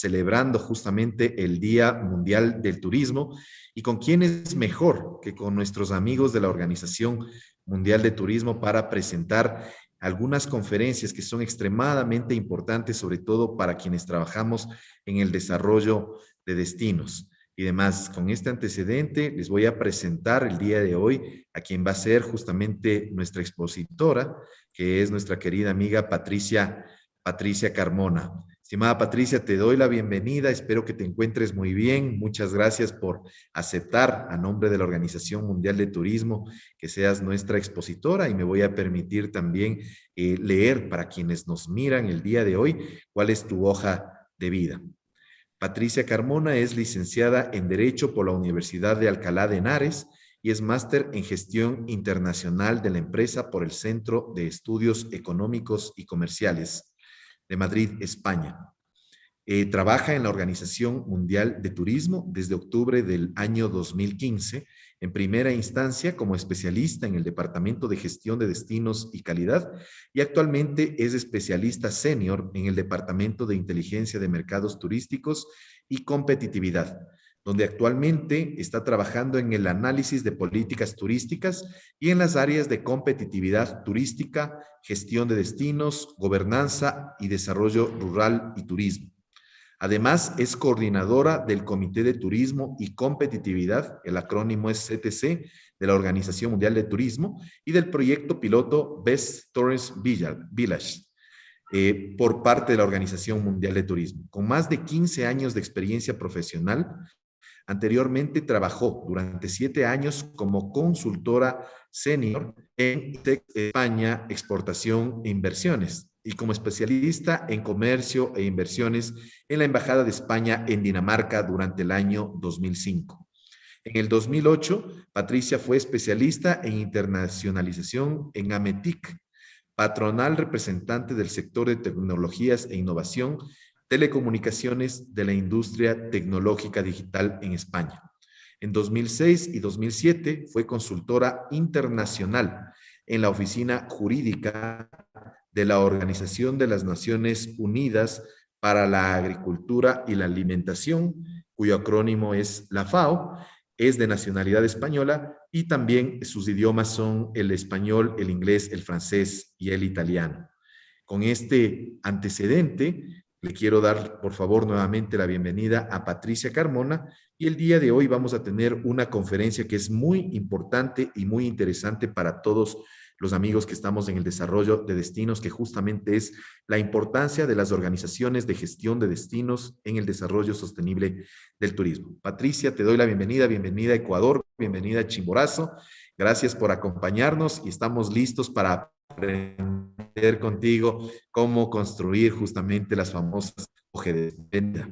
celebrando justamente el Día Mundial del Turismo. ¿Y con quién es mejor que con nuestros amigos de la Organización Mundial de Turismo para presentar algunas conferencias que son extremadamente importantes, sobre todo para quienes trabajamos en el desarrollo de destinos y demás? Con este antecedente les voy a presentar el día de hoy a quien va a ser justamente nuestra expositora, que es nuestra querida amiga Patricia Carmona. Estimada Patricia, te doy la bienvenida, espero que te encuentres muy bien. Muchas gracias por aceptar a nombre de la Organización Mundial de Turismo que seas nuestra expositora, y me voy a permitir también leer para quienes nos miran el día de hoy cuál es tu hoja de vida. Patricia Carmona es licenciada en Derecho por la Universidad de Alcalá de Henares y es máster en Gestión Internacional de la Empresa por el Centro de Estudios Económicos y Comerciales de Madrid, España. Trabaja en la Organización Mundial de Turismo desde octubre del año 2015, en primera instancia como especialista en el Departamento de Gestión de Destinos y Calidad, y actualmente es especialista senior en el Departamento de Inteligencia de Mercados Turísticos y Competitividad, donde actualmente está trabajando en el análisis de políticas turísticas y en las áreas de competitividad turística, gestión de destinos, gobernanza y desarrollo rural y turismo. Además, es coordinadora del Comité de Turismo y Competitividad, el acrónimo es CTC, de la Organización Mundial de Turismo, y del proyecto piloto Best Tourist Village, por parte de la Organización Mundial de Turismo. Con más de 15 años de experiencia profesional, anteriormente trabajó durante 7 años como consultora senior en España, exportación e inversiones, y como especialista en comercio e inversiones en la Embajada de España en Dinamarca durante el año 2005. En el 2008, Patricia fue especialista en internacionalización en Ametic, patronal representante del sector de tecnologías e innovación, telecomunicaciones de la industria tecnológica digital en España. En 2006 y 2007 fue consultora internacional en la Oficina Jurídica de la Organización de las Naciones Unidas para la Agricultura y la Alimentación, cuyo acrónimo es la FAO. Es de nacionalidad española y también sus idiomas son el español, el inglés, el francés y el italiano. Con este antecedente, le quiero dar, por favor, nuevamente la bienvenida a Patricia Carmona, y el día de hoy vamos a tener una conferencia que es muy importante y muy interesante para todos los amigos que estamos en el desarrollo de destinos, que justamente es la importancia de las organizaciones de gestión de destinos en el desarrollo sostenible del turismo. Patricia, te doy la bienvenida, bienvenida a Ecuador, bienvenida a Chimborazo. Gracias por acompañarnos y estamos listos para aprender contigo cómo construir justamente las famosas hojas de vida.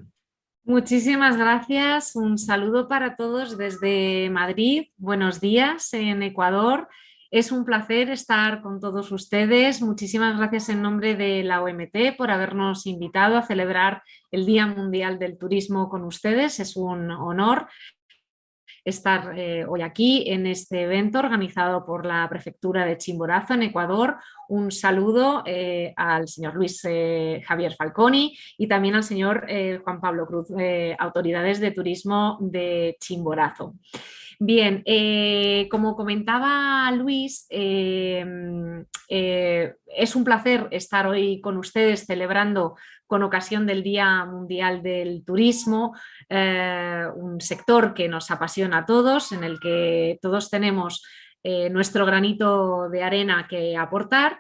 Muchísimas gracias. Un saludo para todos desde Madrid. Buenos días en Ecuador. Es un placer estar con todos ustedes. Muchísimas gracias en nombre de la OMT por habernos invitado a celebrar el Día Mundial del Turismo con ustedes. Es un honor estar hoy aquí en este evento organizado por la Prefectura de Chimborazo en Ecuador. Un saludo al señor Luis Javier Falconi y también al señor Juan Pablo Cruz, autoridades de turismo de Chimborazo. Bien, como comentaba Luis, es un placer estar hoy con ustedes celebrando con ocasión del Día Mundial del Turismo, un sector que nos apasiona a todos, en el que todos tenemos nuestro granito de arena que aportar.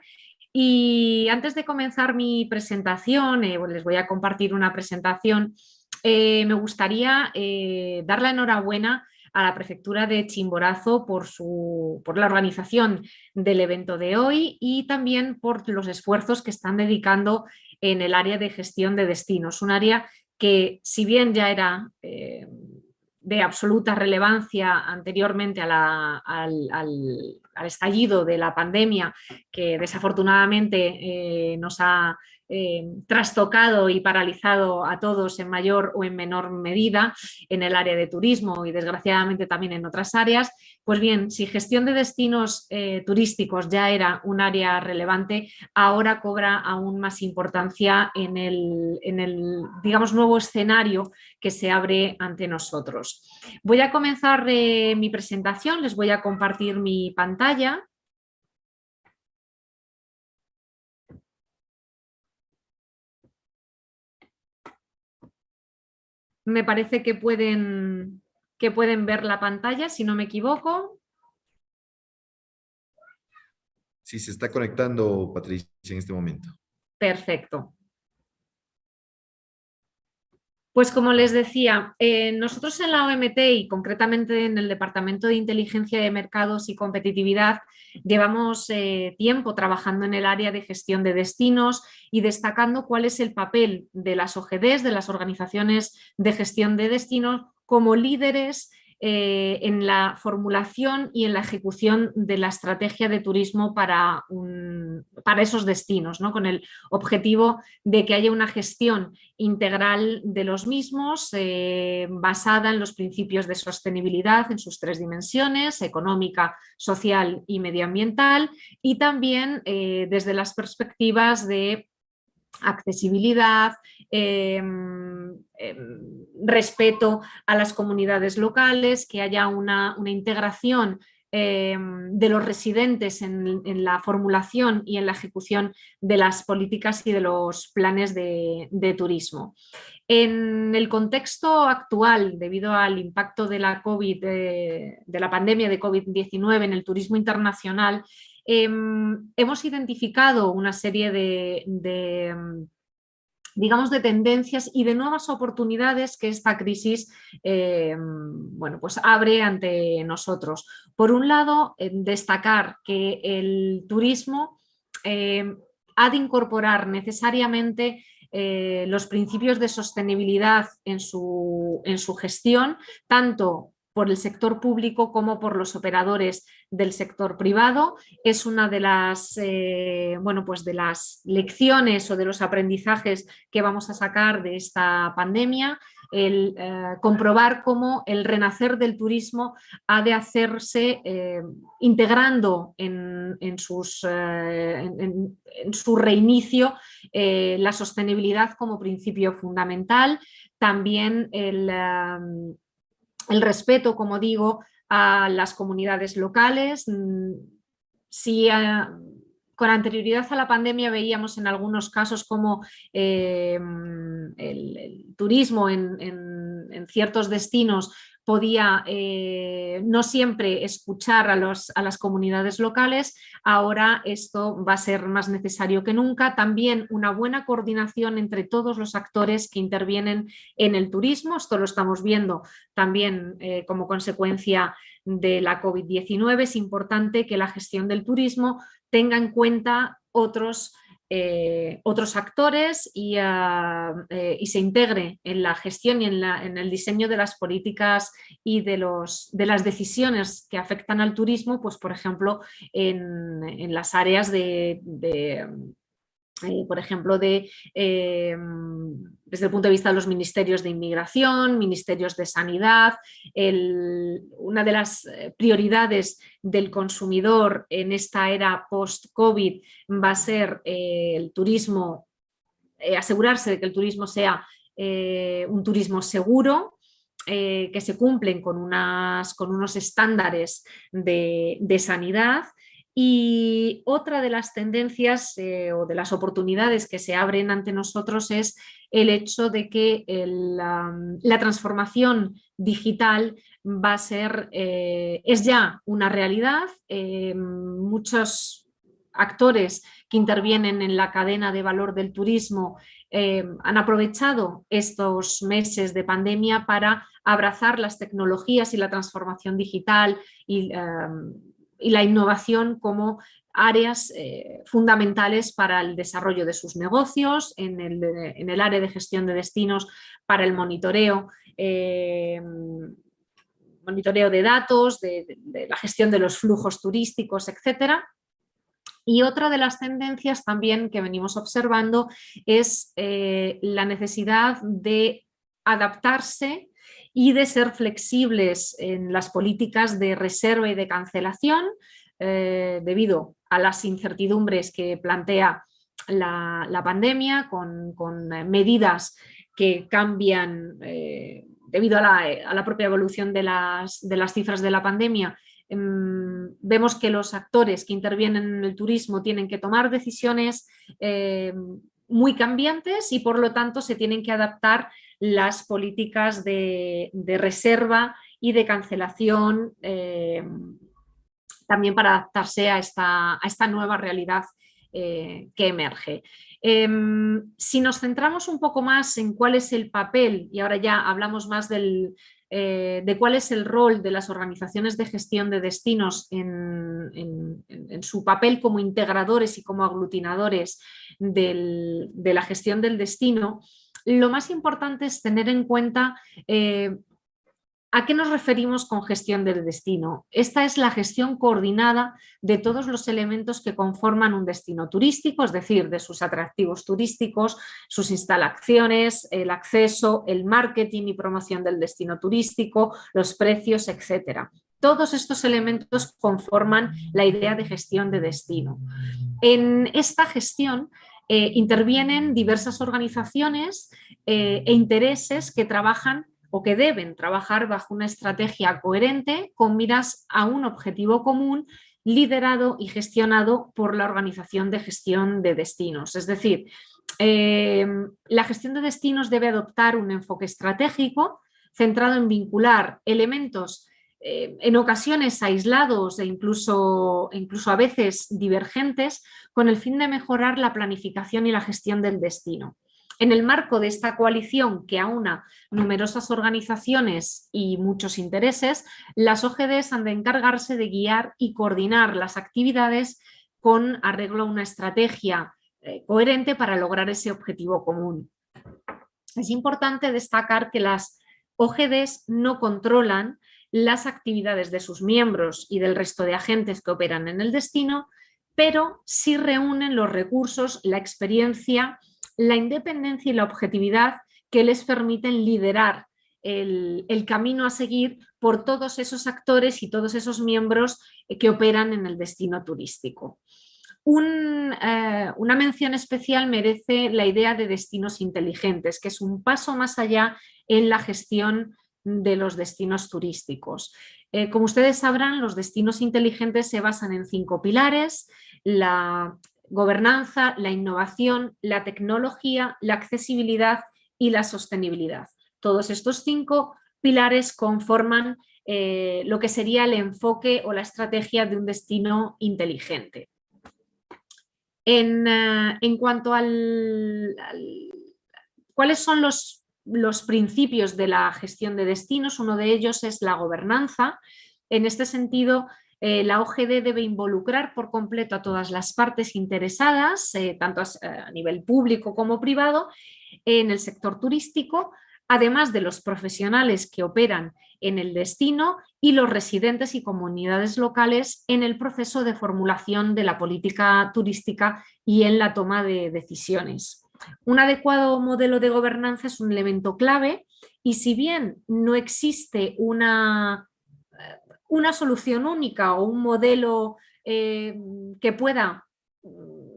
Y antes de comenzar mi presentación, les voy a compartir una presentación. Me gustaría dar la enhorabuena a la Prefectura de Chimborazo por la organización del evento de hoy y también por los esfuerzos que están dedicando en el área de gestión de destinos, un área que, si bien ya era de absoluta relevancia anteriormente al al estallido de la pandemia, que desafortunadamente nos ha trastocado y paralizado a todos en mayor o en menor medida en el área de turismo y desgraciadamente también en otras áreas. Pues bien, si gestión de destinos turísticos ya era un área relevante, ahora cobra aún más importancia en el, digamos, nuevo escenario que se abre ante nosotros. Voy a comenzar mi presentación, les voy a compartir mi pantalla. Me parece que pueden ver la pantalla, si no me equivoco. Sí, se está conectando, Patricia, en este momento. Perfecto. Pues como les decía, nosotros en la OMT y concretamente en el Departamento de Inteligencia de Mercados y Competitividad llevamos tiempo trabajando en el área de gestión de destinos y destacando cuál es el papel de las OGDs, de las organizaciones de gestión de destinos, como líderes en la formulación y en la ejecución de la estrategia de turismo para esos destinos, ¿no? Con el objetivo de que haya una gestión integral de los mismos basada en los principios de sostenibilidad en sus tres dimensiones: económica, social y medioambiental, y también desde las perspectivas de accesibilidad, respeto a las comunidades locales, que haya una integración de los residentes en la formulación y en la ejecución de las políticas y de los planes de turismo. En el contexto actual, debido al impacto de la de la pandemia de COVID-19 en el turismo internacional, hemos identificado una serie digamos, de tendencias y de nuevas oportunidades que esta crisis bueno, pues abre ante nosotros. Por un lado, destacar que el turismo ha de incorporar necesariamente los principios de sostenibilidad en su gestión, tanto por el sector público como por los operadores del sector privado. Es una de las, bueno, pues de las lecciones o de los aprendizajes que vamos a sacar de esta pandemia, el comprobar cómo el renacer del turismo ha de hacerse integrando en su reinicio la sostenibilidad como principio fundamental, también el respeto, como digo, a las comunidades locales. Si con anterioridad a la pandemia veíamos en algunos casos como el turismo en ciertos destinos podía no siempre escuchar a las comunidades locales, ahora esto va a ser más necesario que nunca. También una buena coordinación entre todos los actores que intervienen en el turismo. Esto lo estamos viendo también como consecuencia de la COVID-19. Es importante que la gestión del turismo tenga en cuenta otros actores y se integre en la gestión y en el diseño de las políticas y de las decisiones que afectan al turismo, pues por ejemplo en las áreas por ejemplo, desde el punto de vista de los ministerios de inmigración, ministerios de sanidad. Una de las prioridades del consumidor en esta era post-COVID va a ser el turismo, asegurarse de que el turismo sea un turismo seguro, que se cumplen con unos estándares de sanidad. Y otra de las tendencias o de las oportunidades que se abren ante nosotros es el hecho de que la transformación digital va a ser, es ya una realidad. Muchos actores que intervienen en la cadena de valor del turismo han aprovechado estos meses de pandemia para abrazar las tecnologías y la transformación digital y la innovación como áreas fundamentales para el desarrollo de sus negocios, en el área de gestión de destinos, para el monitoreo monitoreo de datos, de la gestión de los flujos turísticos, etcétera. Y otra de las tendencias también que venimos observando es la necesidad de adaptarse y de ser flexibles en las políticas de reserva y de cancelación debido a las incertidumbres que plantea la pandemia, con medidas que cambian debido a la propia evolución de las cifras de la pandemia. Vemos que los actores que intervienen en el turismo tienen que tomar decisiones muy cambiantes y por lo tanto se tienen que adaptar las políticas de reserva y de cancelación también para adaptarse a esta nueva realidad que emerge. Si nos centramos un poco más en cuál es el papel, y ahora ya hablamos más de cuál es el rol de las organizaciones de gestión de destinos en su papel como integradores y como aglutinadores de la gestión del destino, lo más importante es tener en cuenta ¿a qué nos referimos con gestión del destino? Esta es la gestión coordinada de todos los elementos que conforman un destino turístico, es decir, de sus atractivos turísticos, sus instalaciones, el acceso, el marketing y promoción del destino turístico, los precios, etcétera. Todos estos elementos conforman la idea de gestión de destino. En esta gestión intervienen diversas organizaciones e intereses que trabajan o que deben trabajar bajo una estrategia coherente con miras a un objetivo común liderado y gestionado por la Organización de Gestión de Destinos. Es decir, la gestión de destinos debe adoptar un enfoque estratégico centrado en vincular elementos en ocasiones aislados e incluso a veces divergentes con el fin de mejorar la planificación y la gestión del destino. En el marco de esta coalición que aúna numerosas organizaciones y muchos intereses, las OGDs han de encargarse de guiar y coordinar las actividades con arreglo a una estrategia coherente para lograr ese objetivo común. Es importante destacar que las OGDs no controlan las actividades de sus miembros y del resto de agentes que operan en el destino, pero sí reúnen los recursos, la experiencia, la independencia y la objetividad que les permiten liderar el camino a seguir por todos esos actores y todos esos miembros que operan en el destino turístico. Una mención especial merece la idea de destinos inteligentes, que es un paso más allá en la gestión de los destinos turísticos. Como ustedes sabrán, los destinos inteligentes se basan en 5 pilares: la gobernanza, la innovación, la tecnología, la accesibilidad y la sostenibilidad. Todos estos 5 pilares conforman lo que sería el enfoque o la estrategia de un destino inteligente. En cuanto cuáles son los principios de la gestión de destinos, uno de ellos es la gobernanza. En este sentido, la OGD debe involucrar por completo a todas las partes interesadas, tanto a nivel público como privado, en el sector turístico, además de los profesionales que operan en el destino y los residentes y comunidades locales en el proceso de formulación de la política turística y en la toma de decisiones. Un adecuado modelo de gobernanza es un elemento clave y si bien no existe una solución única o un modelo que pueda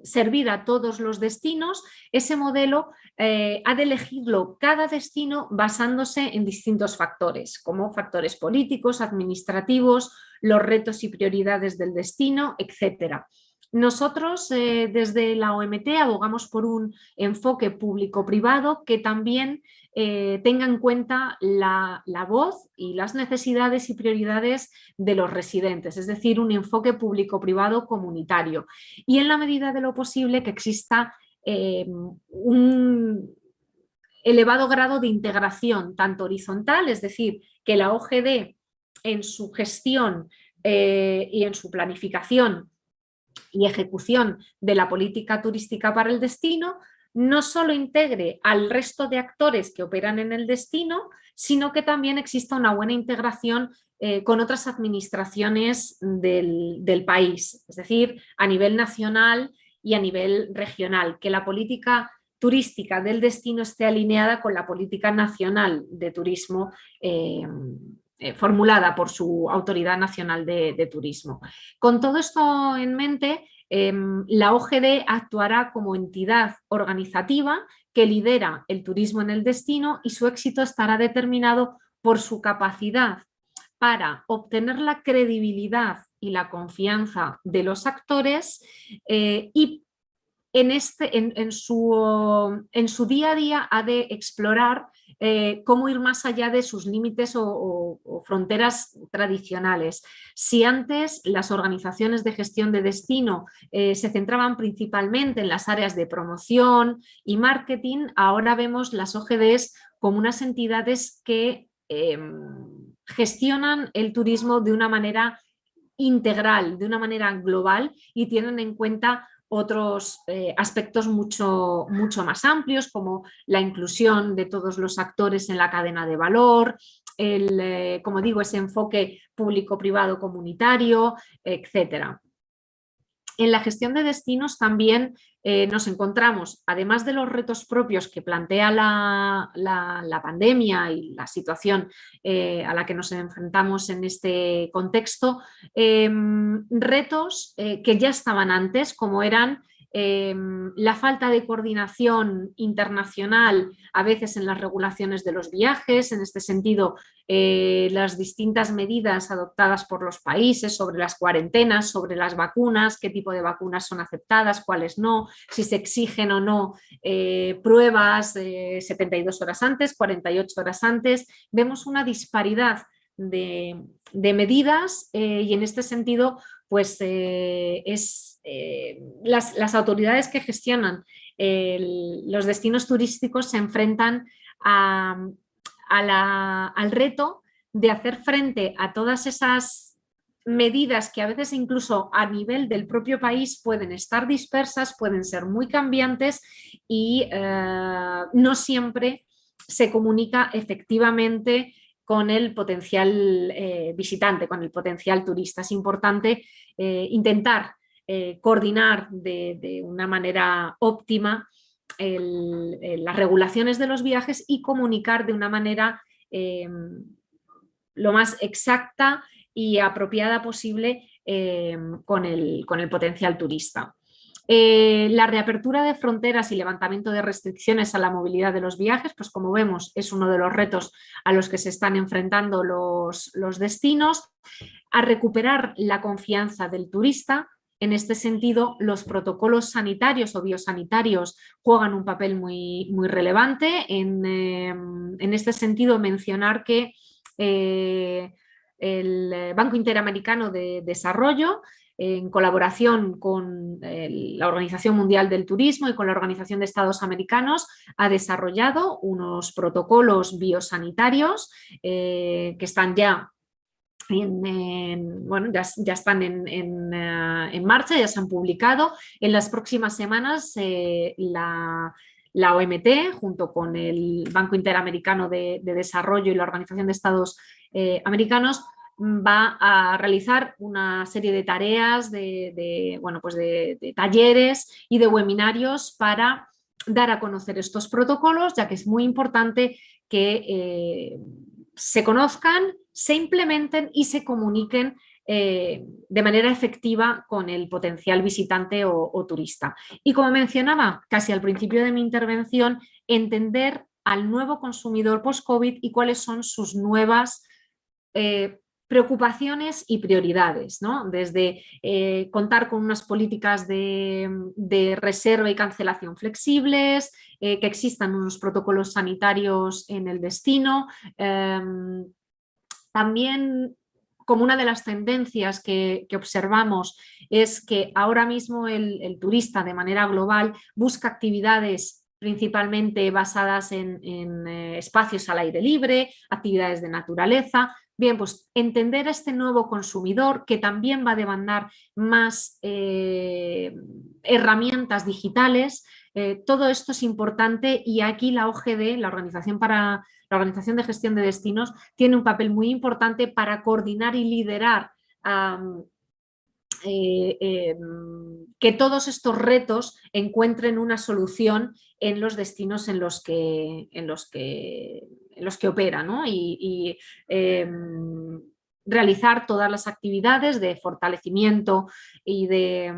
servir a todos los destinos, ese modelo ha de elegirlo cada destino basándose en distintos factores, como factores políticos, administrativos, los retos y prioridades del destino, etc. Nosotros desde la OMT abogamos por un enfoque público-privado que también tenga en cuenta la voz y las necesidades y prioridades de los residentes, es decir, un enfoque público-privado comunitario. Y en la medida de lo posible que exista un elevado grado de integración, tanto horizontal, es decir, que la OGD en su gestión y en su planificación y ejecución de la política turística para el destino, no solo integre al resto de actores que operan en el destino, sino que también exista una buena integración con otras administraciones del país, es decir, a nivel nacional y a nivel regional, que la política turística del destino esté alineada con la política nacional de turismo formulada por su Autoridad Nacional de Turismo. Con todo esto en mente, la OGD actuará como entidad organizativa que lidera el turismo en el destino y su éxito estará determinado por su capacidad para obtener la credibilidad y la confianza de los actores y en su día a día ha de explorar cómo ir más allá de sus límites o fronteras tradicionales. Si antes las organizaciones de gestión de destino se centraban principalmente en las áreas de promoción y marketing, ahora vemos las OGDs como unas entidades que gestionan el turismo de una manera integral, de una manera global y tienen en cuenta otros aspectos mucho más amplios, como la inclusión de todos los actores en la cadena de valor, como digo, ese enfoque público-privado comunitario, etcétera. En la gestión de destinos también nos encontramos, además de los retos propios que plantea la pandemia y la situación a la que nos enfrentamos en este contexto, retos que ya estaban antes, como eran la falta de coordinación internacional a veces en las regulaciones de los viajes, en este sentido las distintas medidas adoptadas por los países sobre las cuarentenas, sobre las vacunas, qué tipo de vacunas son aceptadas, cuáles no, si se exigen o no pruebas 72 horas antes, 48 horas antes. Vemos una disparidad de medidas y en este sentido pues las autoridades que gestionan los destinos turísticos se enfrentan al reto de hacer frente a todas esas medidas que a veces incluso a nivel del propio país pueden estar dispersas, pueden ser muy cambiantes y no siempre se comunica efectivamente con el potencial visitante, con el potencial turista. Es importante intentar coordinar de una manera óptima las regulaciones de los viajes y comunicar de una manera lo más exacta y apropiada posible con el potencial turista. La reapertura de fronteras y levantamiento de restricciones a la movilidad de los viajes, pues como vemos es uno de los retos a los que se están enfrentando los destinos, a recuperar la confianza del turista. En este sentido, los protocolos sanitarios o biosanitarios juegan un papel muy relevante. En este sentido, mencionar que el Banco Interamericano de Desarrollo, en colaboración con la Organización Mundial del Turismo y con la Organización de Estados Americanos, ha desarrollado unos protocolos biosanitarios que están ya ya están en marcha, ya se han publicado. En las próximas semanas la OMT, junto con el Banco Interamericano de Desarrollo y la Organización de Estados Americanos, va a realizar una serie de tareas, de talleres y de webinarios para dar a conocer estos protocolos, ya que es muy importante que se conozcan, se implementen y se comuniquen de manera efectiva con el potencial visitante o turista. Y como mencionaba casi al principio de mi intervención, entender al nuevo consumidor post-COVID y cuáles son sus nuevas preocupaciones y prioridades, ¿no? Desde contar con unas políticas de reserva y cancelación flexibles, que existan unos protocolos sanitarios en el destino. También, como una de las tendencias que observamos, es que ahora mismo el turista de manera global busca actividades principalmente basadas en espacios al aire libre, actividades de naturaleza. Bien, pues entender a este nuevo consumidor que también va a demandar más herramientas digitales. Todo esto es importante y aquí la OGD, la Organización de Gestión de Destinos, tiene un papel muy importante para coordinar y liderar que todos estos retos encuentren una solución en los destinos en los que opera, ¿no? Realizar todas las actividades de fortalecimiento y de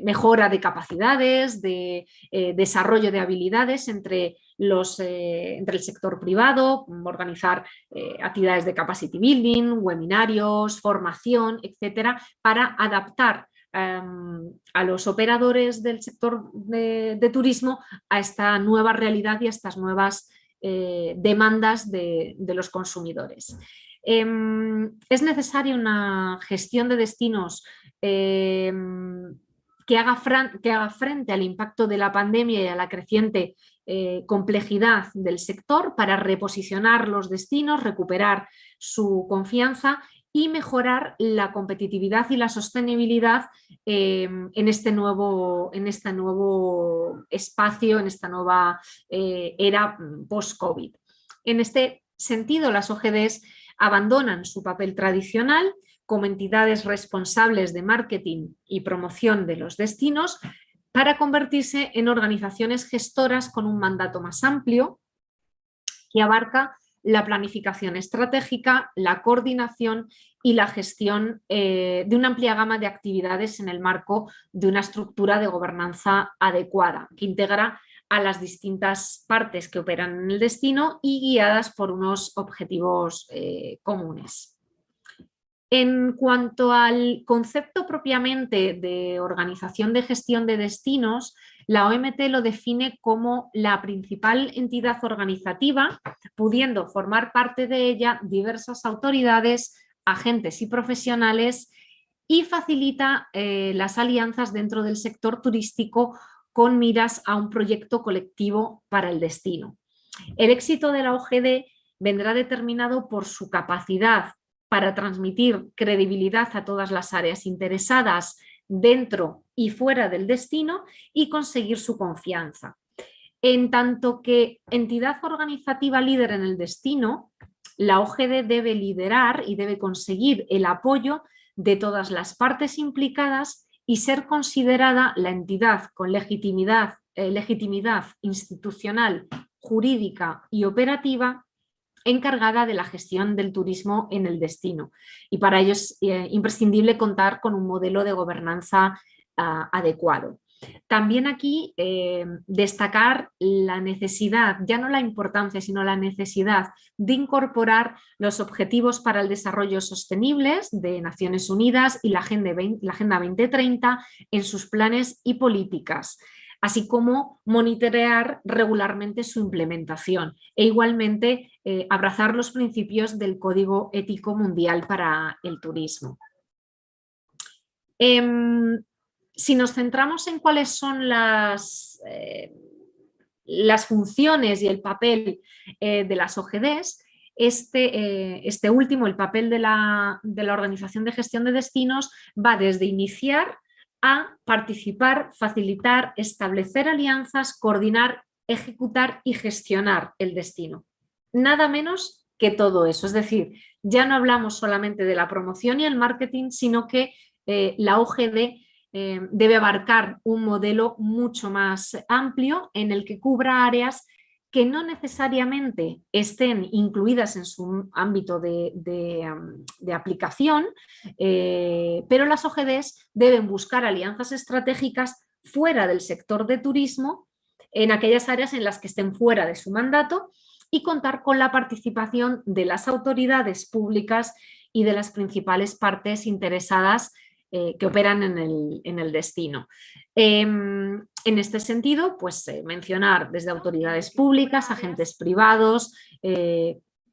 mejora de capacidades, de desarrollo de habilidades entre el sector privado, organizar actividades de capacity building, webinarios, formación, etcétera, para adaptar a los operadores del sector de turismo a esta nueva realidad y a estas nuevas demandas de los consumidores. Es necesaria una gestión de destinos que haga frente al impacto de la pandemia y a la creciente complejidad del sector para reposicionar los destinos, recuperar su confianza y mejorar la competitividad y la sostenibilidad en este nuevo espacio, en esta nueva era post-COVID. En este sentido, las OGDs abandonan su papel tradicional como entidades responsables de marketing y promoción de los destinos para convertirse en organizaciones gestoras con un mandato más amplio que abarca la planificación estratégica, la coordinación y la gestión de una amplia gama de actividades en el marco de una estructura de gobernanza adecuada que integra a las distintas partes que operan en el destino y guiadas por unos objetivos comunes. En cuanto al concepto propiamente de organización de gestión de destinos, la OMT lo define como la principal entidad organizativa, pudiendo formar parte de ella diversas autoridades, agentes y profesionales, y facilita las alianzas dentro del sector turístico con miras a un proyecto colectivo para el destino. El éxito de la OGD vendrá determinado por su capacidad para transmitir credibilidad a todas las áreas interesadas dentro y fuera del destino y conseguir su confianza. En tanto que entidad organizativa líder en el destino, la OGD debe liderar y debe conseguir el apoyo de todas las partes implicadas y ser considerada la entidad con legitimidad institucional, jurídica y operativa encargada de la gestión del turismo en el destino. Y para ello es imprescindible contar con un modelo de gobernanza adecuado. También aquí destacar la necesidad, ya no la importancia, sino la necesidad de incorporar los Objetivos para el Desarrollo Sostenibles de Naciones Unidas y la Agenda 2030 en sus planes y políticas, así como monitorear regularmente su implementación e igualmente abrazar los principios del Código Ético Mundial para el Turismo. Si nos centramos en cuáles son las funciones y el papel de las OGDs, este último, el papel de la Organización de Gestión de Destinos, va desde iniciar a participar, facilitar, establecer alianzas, coordinar, ejecutar y gestionar el destino. Nada menos que todo eso. Es decir, ya no hablamos solamente de la promoción y el marketing, sino que la OGD debe abarcar un modelo mucho más amplio en el que cubra áreas que no necesariamente estén incluidas en su ámbito de aplicación, pero las OGDs deben buscar alianzas estratégicas fuera del sector de turismo, en aquellas áreas en las que estén fuera de su mandato, y contar con la participación de las autoridades públicas y de las principales partes interesadas que operan en el destino. En este sentido, pues mencionar desde autoridades públicas, agentes privados,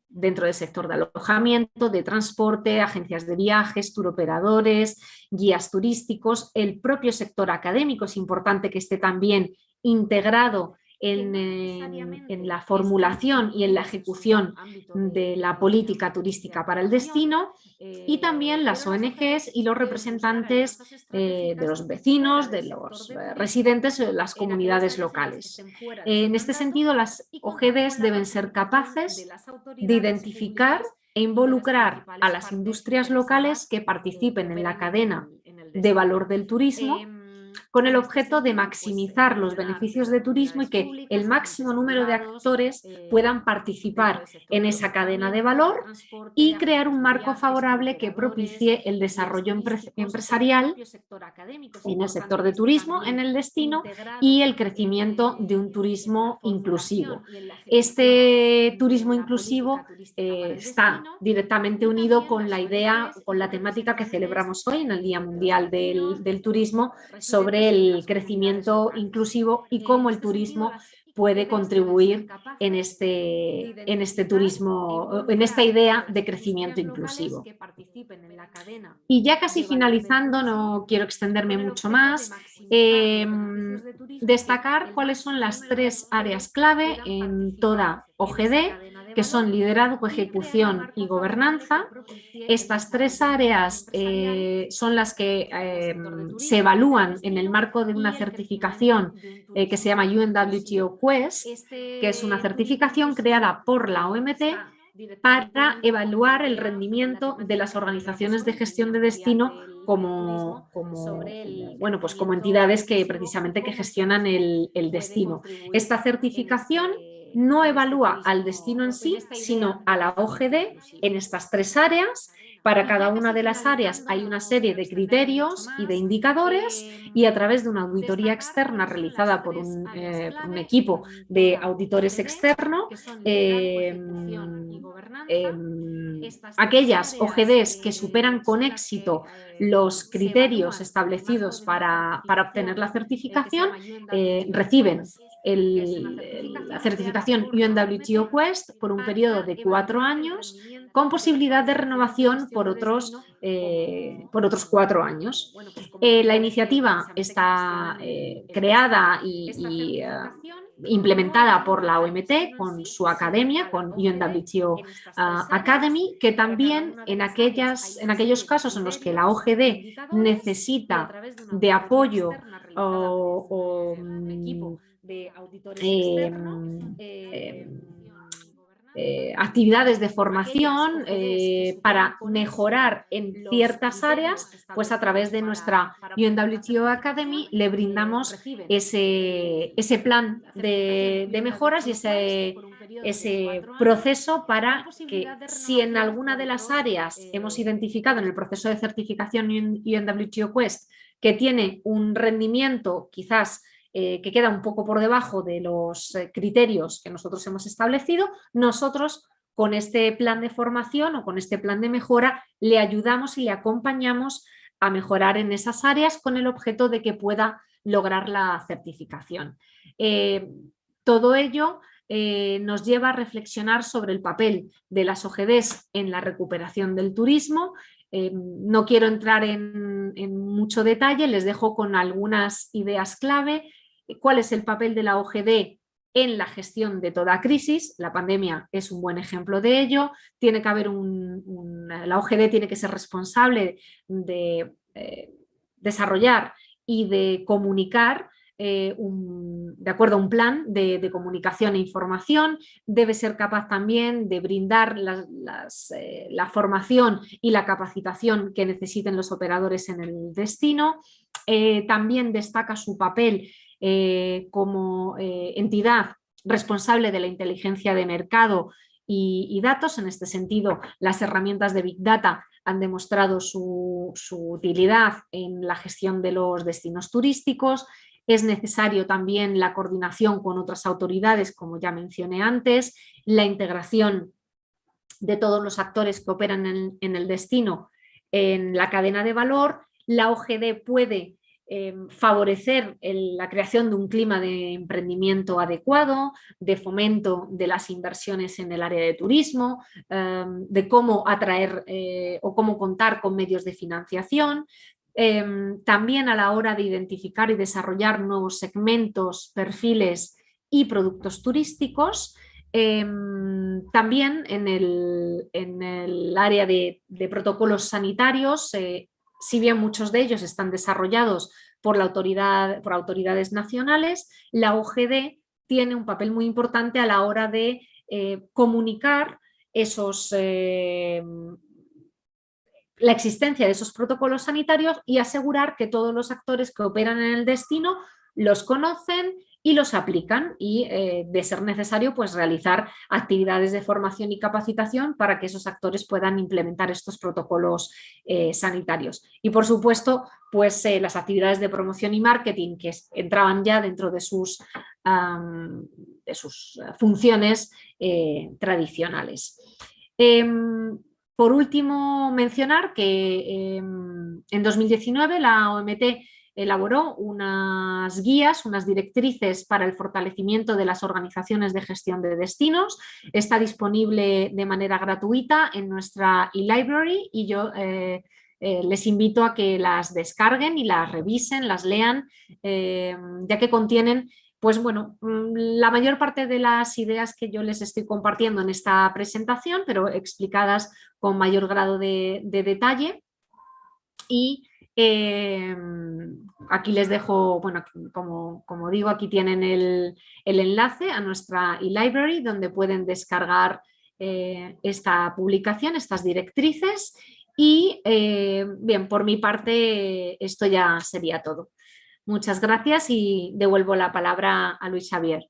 dentro del sector de alojamiento, de transporte, agencias de viajes, turoperadores, guías turísticos, el propio sector académico. Es importante que esté también integrado en la formulación y en la ejecución de la política turística para el destino, y también las ONGs y los representantes de los vecinos, de los residentes, las comunidades locales. En este sentido, las OGDs deben ser capaces de identificar e involucrar a las industrias locales que participen en la cadena de valor del turismo, con el objeto de maximizar los beneficios de turismo y que el máximo número de actores puedan participar en esa cadena de valor y crear un marco favorable que propicie el desarrollo empresarial en el sector de turismo, en el destino, y el crecimiento de un turismo inclusivo. Este turismo inclusivo está directamente unido con la idea, con la temática que celebramos hoy en el Día Mundial del Turismo, sobre el crecimiento inclusivo y cómo el turismo puede contribuir en este turismo, en esta idea de crecimiento inclusivo. Y ya casi finalizando, no quiero extenderme mucho más, destacar cuáles son las 3 áreas clave en toda OGD, que son liderazgo, ejecución y gobernanza. Estas 3 áreas son las que se evalúan en el marco de una certificación que se llama UNWTO Quest, que es una certificación creada por la OMT para evaluar el rendimiento de las organizaciones de gestión de destino como entidades que precisamente que gestionan el destino. Esta certificación no evalúa al destino en sí, sino a la OGD en estas 3 áreas. Para cada una de las áreas hay una serie de criterios y de indicadores, y a través de una auditoría externa realizada por un equipo de auditores externo, aquellas OGDs que superan con éxito los criterios establecidos para obtener la certificación reciben la certificación UNWTO Quest por un periodo de 4 años, con posibilidad de renovación por otros 4 años. La iniciativa está creada y implementada por la OMT con su academia, con UNWTO Academy, que también en aquellos casos en los que la OGD necesita de apoyo o actividades de formación para mejorar en ciertas áreas, pues a través de nuestra UNWTO Academy le brindamos ese plan de mejoras y ese proceso para que, si en alguna de las áreas hemos identificado en el proceso de certificación UNWTO Quest que tiene un rendimiento quizás que queda un poco por debajo de los criterios que nosotros hemos establecido, nosotros con este plan de formación o con este plan de mejora le ayudamos y le acompañamos a mejorar en esas áreas con el objeto de que pueda lograr la certificación. Todo ello nos lleva a reflexionar sobre el papel de las OGDs en la recuperación del turismo. No quiero entrar en mucho detalle, les dejo con algunas ideas clave. ¿Cuál es el papel de la OGD en la gestión de toda crisis? La pandemia es un buen ejemplo de ello. Tiene que haber la OGD tiene que ser responsable de desarrollar y de comunicar de acuerdo a un plan de comunicación e información. Debe ser capaz también de brindar la formación y la capacitación que necesiten los operadores en el destino. También destaca su papel como entidad responsable de la inteligencia de mercado y datos. En este sentido, las herramientas de Big Data han demostrado su utilidad en la gestión de los destinos turísticos. Es necesario también la coordinación con otras autoridades, como ya mencioné antes, la integración de todos los actores que operan en el destino en la cadena de valor. La OGD puede favorecer la creación de un clima de emprendimiento adecuado, de fomento de las inversiones en el área de turismo, de cómo atraer o cómo contar con medios de financiación. También a la hora de identificar y desarrollar nuevos segmentos, perfiles y productos turísticos. También en el área de protocolos sanitarios, si bien muchos de ellos están desarrollados por autoridades nacionales, la OGD tiene un papel muy importante a la hora de comunicar la existencia de esos protocolos sanitarios y asegurar que todos los actores que operan en el destino los conocen y los aplican y, de ser necesario, pues realizar actividades de formación y capacitación para que esos actores puedan implementar estos protocolos sanitarios. Y, por supuesto, pues las actividades de promoción y marketing que entraban ya dentro de sus funciones tradicionales. Por último, mencionar que en 2019 la OMT elaboró unas guías, unas directrices para el fortalecimiento de las organizaciones de gestión de destinos. Está disponible de manera gratuita en nuestra eLibrary y yo les invito a que las descarguen y las revisen, las lean, ya que contienen, pues bueno, la mayor parte de las ideas que yo les estoy compartiendo en esta presentación, pero explicadas con mayor grado de detalle. Y aquí les dejo, bueno, como digo, aquí tienen el enlace a nuestra eLibrary donde pueden descargar esta publicación, estas directrices. Y bien, por mi parte esto ya sería todo. Muchas gracias y devuelvo la palabra a Luis Xavier.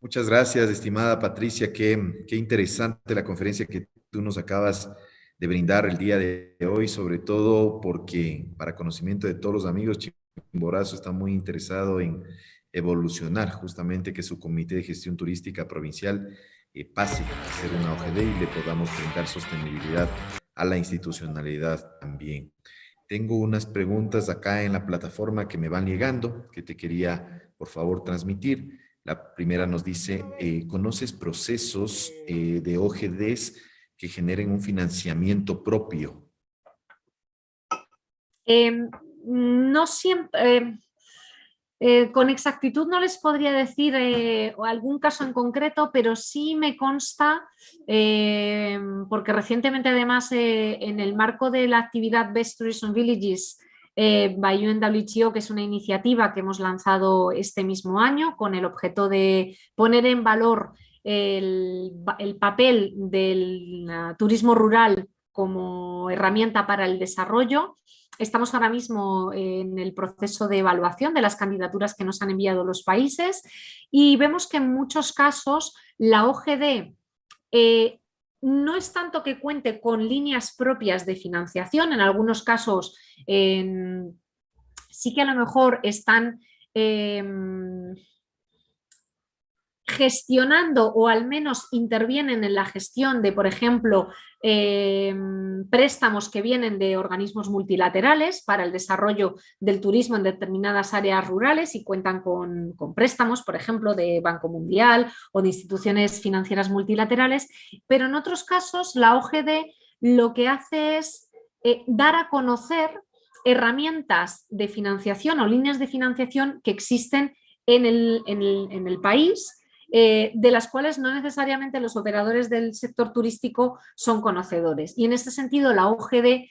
Muchas gracias, estimada Patricia. Qué interesante la conferencia que tú nos acabas de brindar el día de hoy, sobre todo porque, para conocimiento de todos los amigos, Chimborazo está muy interesado en evolucionar, justamente que su Comité de Gestión Turística Provincial pase a ser una OGD y le podamos brindar sostenibilidad a la institucionalidad también. Tengo unas preguntas acá en la plataforma que me van llegando, que te quería, por favor, transmitir. La primera nos dice, ¿conoces procesos de OGDs que generen un financiamiento propio? No siempre, con exactitud no les podría decir algún caso en concreto, pero sí me consta, porque recientemente además en el marco de la actividad Best Tourism Villages by UNWTO, que es una iniciativa que hemos lanzado este mismo año con el objeto de poner en valor el papel del turismo rural como herramienta para el desarrollo. Estamos ahora mismo en el proceso de evaluación de las candidaturas que nos han enviado los países y vemos que en muchos casos la OGD no es tanto que cuente con líneas propias de financiación, en algunos casos sí que a lo mejor están gestionando o al menos intervienen en la gestión de, por ejemplo, préstamos que vienen de organismos multilaterales para el desarrollo del turismo en determinadas áreas rurales y cuentan con préstamos, por ejemplo, de Banco Mundial o de instituciones financieras multilaterales, pero en otros casos la OGD lo que hace es dar a conocer herramientas de financiación o líneas de financiación que existen en el país, de las cuales no necesariamente los operadores del sector turístico son conocedores. Y en este sentido la OGD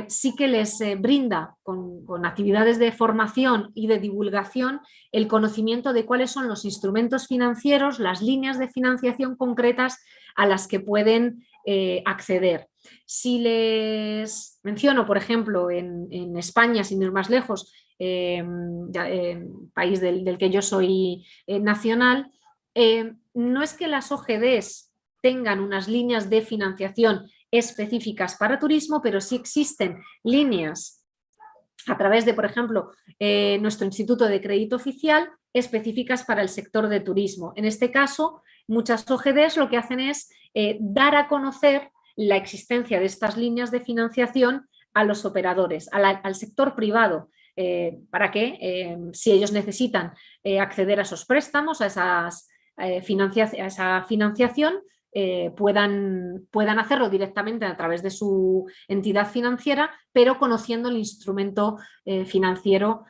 sí que les brinda con actividades de formación y de divulgación el conocimiento de cuáles son los instrumentos financieros, las líneas de financiación concretas a las que pueden acceder. Si les menciono, por ejemplo, en España, sin ir más lejos, país del que yo soy nacional, no es que las OGDs tengan unas líneas de financiación específicas para turismo, pero sí existen líneas a través de, por ejemplo, nuestro Instituto de Crédito Oficial específicas para el sector de turismo. En este caso, muchas OGDs lo que hacen es dar a conocer la existencia de estas líneas de financiación a los operadores, al sector privado, para que si ellos necesitan acceder a esos préstamos, a esa financiación, puedan hacerlo directamente a través de su entidad financiera, pero conociendo el instrumento financiero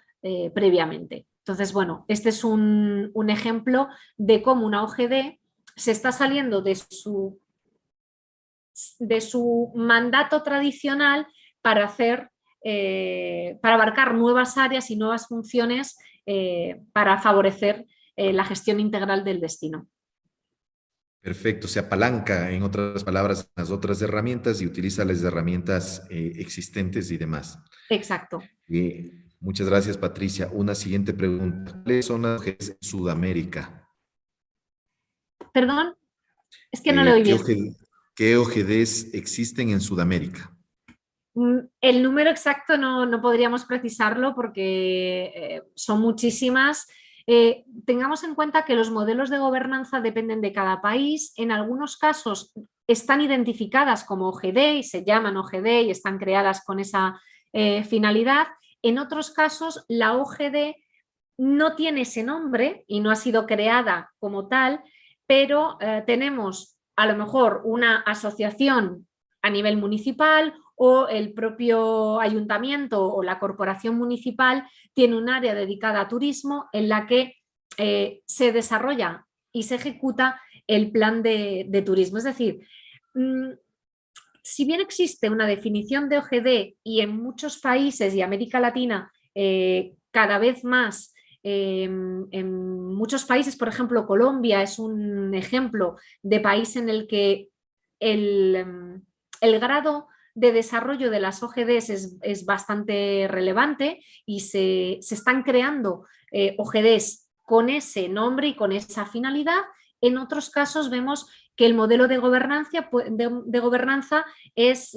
previamente. Entonces, bueno, este es un ejemplo de cómo una OGD se está saliendo de su mandato tradicional para para abarcar nuevas áreas y nuevas funciones para favorecer la gestión integral del destino. Perfecto, se apalanca, en otras palabras, las otras herramientas y utiliza las herramientas existentes y demás. Exacto. Muchas gracias, Patricia. Una siguiente pregunta. ¿Cuáles son las OGDs en Sudamérica? Perdón, es que no le oí ¿Qué bien. qué OGDs existen en Sudamérica? El número exacto no podríamos precisarlo porque son muchísimas. Tengamos en cuenta que los modelos de gobernanza dependen de cada país. En algunos casos están identificadas como OGD y se llaman OGD y están creadas con esa finalidad. En otros casos, la OGD no tiene ese nombre y no ha sido creada como tal, pero tenemos a lo mejor una asociación a nivel municipal o el propio ayuntamiento o la corporación municipal tiene un área dedicada a turismo en la que se desarrolla y se ejecuta el plan de turismo. Es decir, si bien existe una definición de OGD y en muchos países y América Latina cada vez más, en muchos países, por ejemplo, Colombia es un ejemplo de país en el que el grado de desarrollo de las OGDs es bastante relevante y se están creando OGDs con ese nombre y con esa finalidad. En otros casos vemos que el modelo de gobernanza es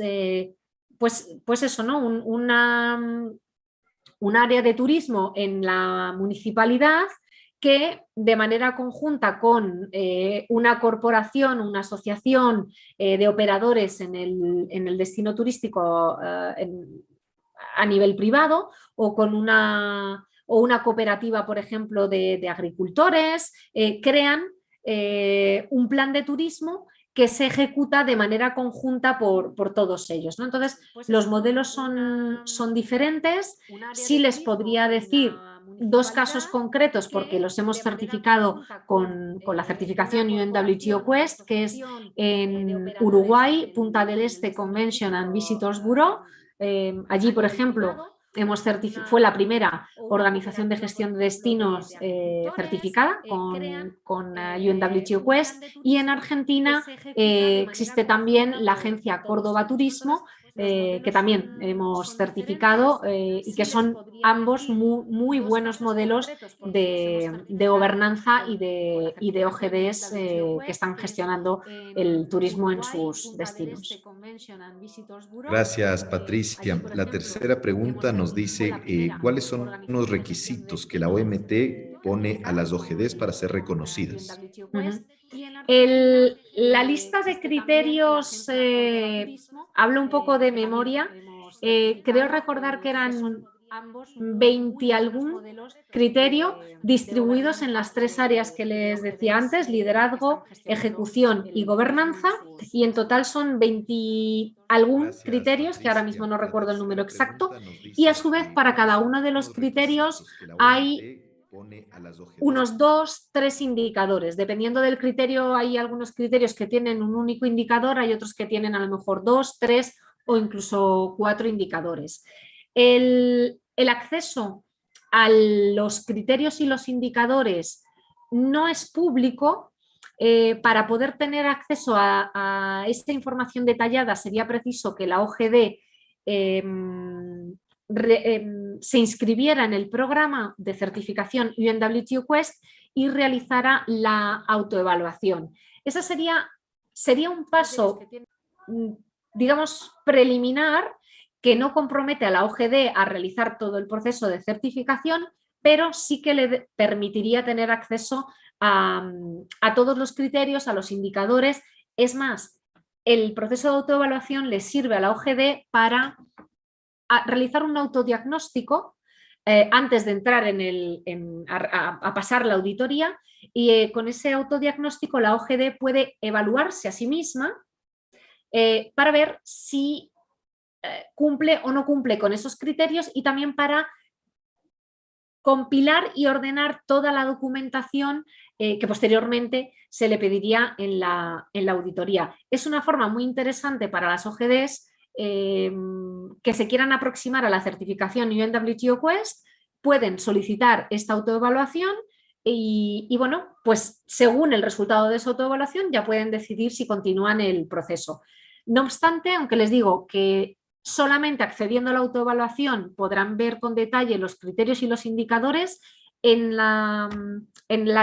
pues eso, ¿no? Un área de turismo en la municipalidad que de manera conjunta con una corporación, una asociación de operadores en el destino turístico a nivel privado o con una cooperativa, por ejemplo, de agricultores, crean un plan de turismo que se ejecuta de manera conjunta por todos ellos, ¿no? Entonces, los modelos son diferentes. Sí les podría decir dos casos concretos porque los hemos certificado con la certificación UNWTO Quest, que es en Uruguay, Punta del Este Convention and Visitors Bureau. Allí, por ejemplo, fue la primera organización de gestión de destinos certificada con UNWTO Quest, y en Argentina existe también la agencia Córdoba Turismo, que también hemos certificado y que son ambos muy buenos modelos de gobernanza y de OGDs que están gestionando el turismo en sus destinos. Gracias, Patricia. La tercera pregunta nos dice, ¿cuáles son los requisitos que la OMT pone a las OGDs para ser reconocidas? La lista de criterios, hablo un poco de memoria, creo recordar que eran 20 algún criterio distribuidos en las tres áreas que les decía antes: liderazgo, ejecución y gobernanza, y en total son 20 algún criterios, que ahora mismo no recuerdo el número exacto, y a su vez para cada uno de los criterios hay unos 2, 3 indicadores. Dependiendo del criterio, hay algunos criterios que tienen un único indicador, hay otros que tienen a lo mejor 2, 3 o incluso 4 indicadores. El acceso a los criterios y los indicadores no es público. Para poder tener acceso a esta información detallada sería preciso que la OGD se inscribiera en el programa de certificación UNWTO Quest y realizara la autoevaluación. Ese sería un paso, digamos, preliminar, que no compromete a la OGD a realizar todo el proceso de certificación, pero sí que le permitiría tener acceso a todos los criterios, a los indicadores. Es más, el proceso de autoevaluación le sirve a la OGD para realizar un autodiagnóstico antes de entrar a pasar la auditoría, y con ese autodiagnóstico la OGD puede evaluarse a sí misma para ver si cumple o no cumple con esos criterios, y también para compilar y ordenar toda la documentación que posteriormente se le pediría en la auditoría. Es una forma muy interesante para las OGDs que se quieran aproximar a la certificación UNWTO Quest, pueden solicitar esta autoevaluación y bueno, pues según el resultado de esa autoevaluación ya pueden decidir si continúan el proceso. No obstante, aunque les digo que solamente accediendo a la autoevaluación podrán ver con detalle los criterios y los indicadores, en la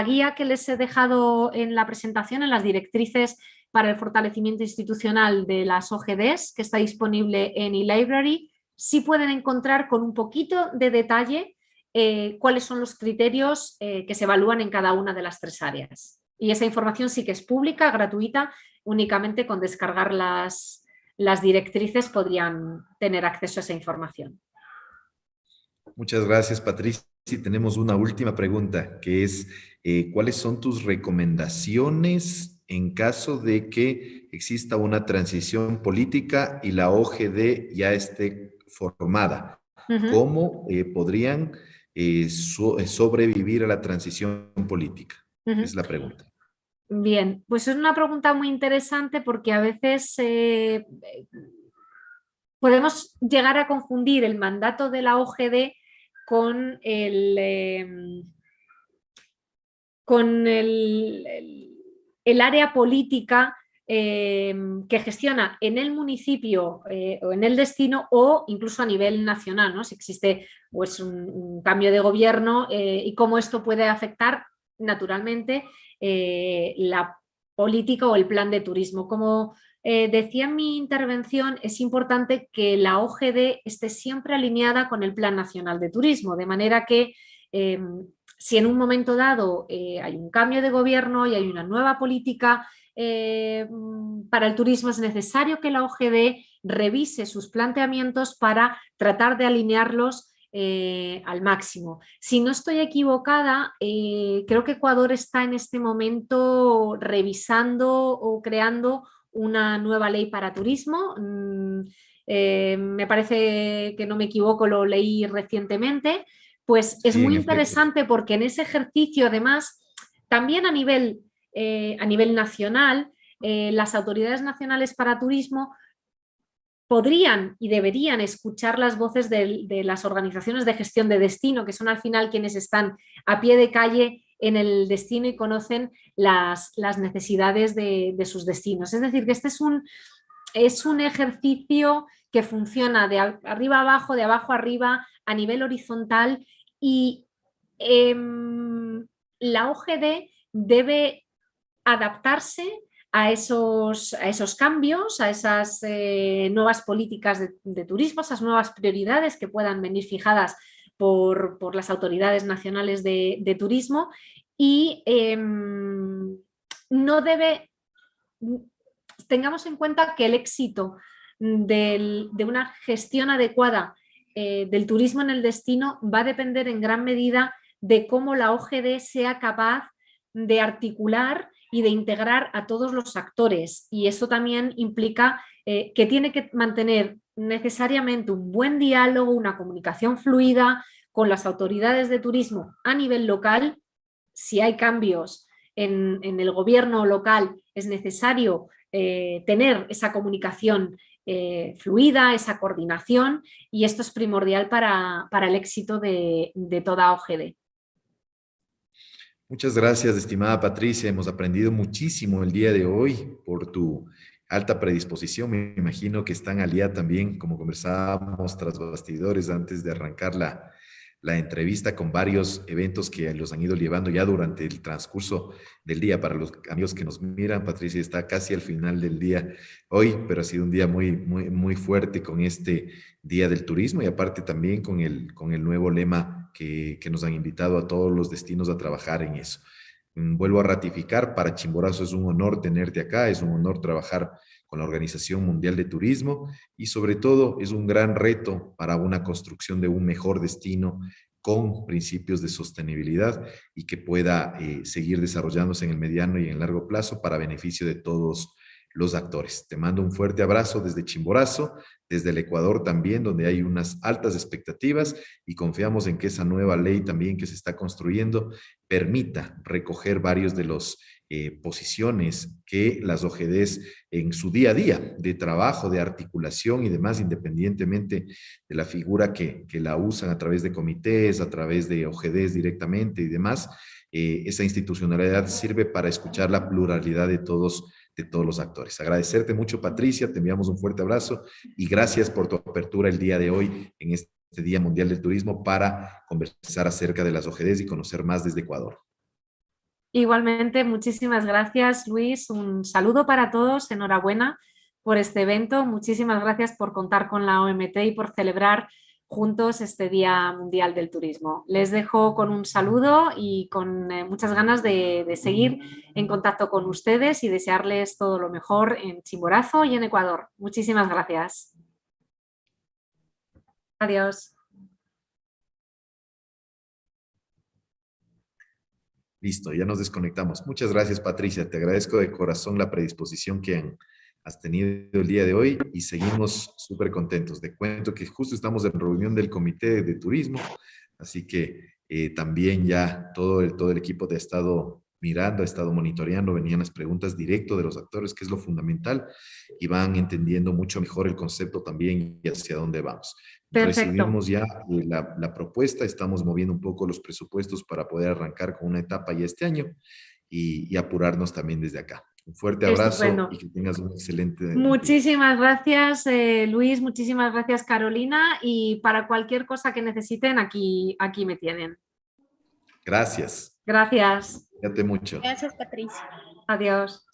guía que les he dejado en la presentación, en las directrices para el fortalecimiento institucional de las OGDs, que está disponible en eLibrary, sí pueden encontrar con un poquito de detalle cuáles son los criterios que se evalúan en cada una de las 3 áreas. Y esa información sí que es pública, gratuita, únicamente con descargar las directrices podrían tener acceso a esa información. Muchas gracias, Patricia. Sí, tenemos una última pregunta, que es, ¿cuáles son tus recomendaciones en caso de que exista una transición política y la OGD ya esté formada? ¿Cómo podrían sobrevivir a la transición política? Es la pregunta. Bien, pues es una pregunta muy interesante porque a veces podemos llegar a confundir el mandato de la OGD con el área política que gestiona en el municipio o en el destino o incluso a nivel nacional, ¿no? Si existe pues, un cambio de gobierno y cómo esto puede afectar naturalmente la política o el plan de turismo. Como decía en mi intervención, es importante que la OGD esté siempre alineada con el Plan Nacional de Turismo, de manera que si en un momento dado hay un cambio de gobierno y hay una nueva política para el turismo, es necesario que la OGD revise sus planteamientos para tratar de alinearlos al máximo. Si no estoy equivocada, creo que Ecuador está en este momento revisando o creando una nueva ley para turismo. Me parece que no me equivoco, lo leí recientemente. Pues es muy interesante porque en ese ejercicio, además, también a nivel nacional, las autoridades nacionales para turismo podrían y deberían escuchar las voces de las organizaciones de gestión de destino, que son al final quienes están a pie de calle en el destino y conocen las necesidades de sus destinos. Es decir, que este es un ejercicio que funciona de arriba a abajo, de abajo a arriba, a nivel horizontal y la OGD debe adaptarse a esos cambios, a esas nuevas políticas de turismo, esas nuevas prioridades que puedan venir fijadas por las autoridades nacionales de turismo y no debe... Tengamos en cuenta que el éxito de una gestión adecuada del turismo en el destino va a depender en gran medida de cómo la OGD sea capaz de articular y de integrar a todos los actores. Y eso también implica que tiene que mantener necesariamente un buen diálogo, una comunicación fluida con las autoridades de turismo a nivel local. Si hay cambios en el gobierno local, es necesario tener esa comunicación fluida, esa coordinación, y esto es primordial para el éxito de toda OGD. Muchas gracias, estimada Patricia. Hemos aprendido muchísimo el día de hoy por tu alta predisposición. Me imagino que están al día también, como conversábamos tras bastidores antes de arrancar la entrevista, con varios eventos que los han ido llevando ya durante el transcurso del día. Para los amigos que nos miran, Patricia está casi al final del día hoy, pero ha sido un día muy fuerte con este Día del Turismo y aparte también con el nuevo lema que nos han invitado a todos los destinos a trabajar en eso. Vuelvo a ratificar, para Chimborazo es un honor tenerte acá, es un honor trabajar con la Organización Mundial de Turismo y sobre todo es un gran reto para una construcción de un mejor destino con principios de sostenibilidad y que pueda seguir desarrollándose en el mediano y en el largo plazo para beneficio de todos los actores. Te mando un fuerte abrazo desde Chimborazo, desde el Ecuador también, donde hay unas altas expectativas y confiamos en que esa nueva ley también que se está construyendo permita recoger varios de los posiciones que las OGDs en su día a día de trabajo, de articulación y demás, independientemente de la figura que la usan a través de comités, a través de OGDs directamente y demás, esa institucionalidad sirve para escuchar la pluralidad de todos los actores. Agradecerte mucho, Patricia, te enviamos un fuerte abrazo y gracias por tu apertura el día de hoy en este Día Mundial del Turismo para conversar acerca de las OGDs y conocer más desde Ecuador. Igualmente, muchísimas gracias, Luis. Un saludo para todos. Enhorabuena por este evento. Muchísimas gracias por contar con la OMT y por celebrar juntos este Día Mundial del Turismo. Les dejo con un saludo y con muchas ganas de seguir en contacto con ustedes y desearles todo lo mejor en Chimborazo y en Ecuador. Muchísimas gracias. Adiós. Listo, ya nos desconectamos. Muchas gracias, Patricia. Te agradezco de corazón la predisposición que has tenido el día de hoy y seguimos súper contentos. Te cuento que justo estamos en reunión del Comité de Turismo, así que también ya todo el equipo te ha estado mirando, ha estado monitoreando, venían las preguntas directo de los actores, que es lo fundamental, y van entendiendo mucho mejor el concepto también y hacia dónde vamos. Perfecto. Recibimos ya la propuesta, estamos moviendo un poco los presupuestos para poder arrancar con una etapa ya este año y apurarnos también desde acá. Un fuerte abrazo. Estupendo. Y que tengas un excelente día. Muchísimas gracias, Luis, muchísimas gracias, Carolina, y para cualquier cosa que necesiten, aquí me tienen. Gracias. Gracias. Cuídate mucho. Gracias, Patricia. Adiós.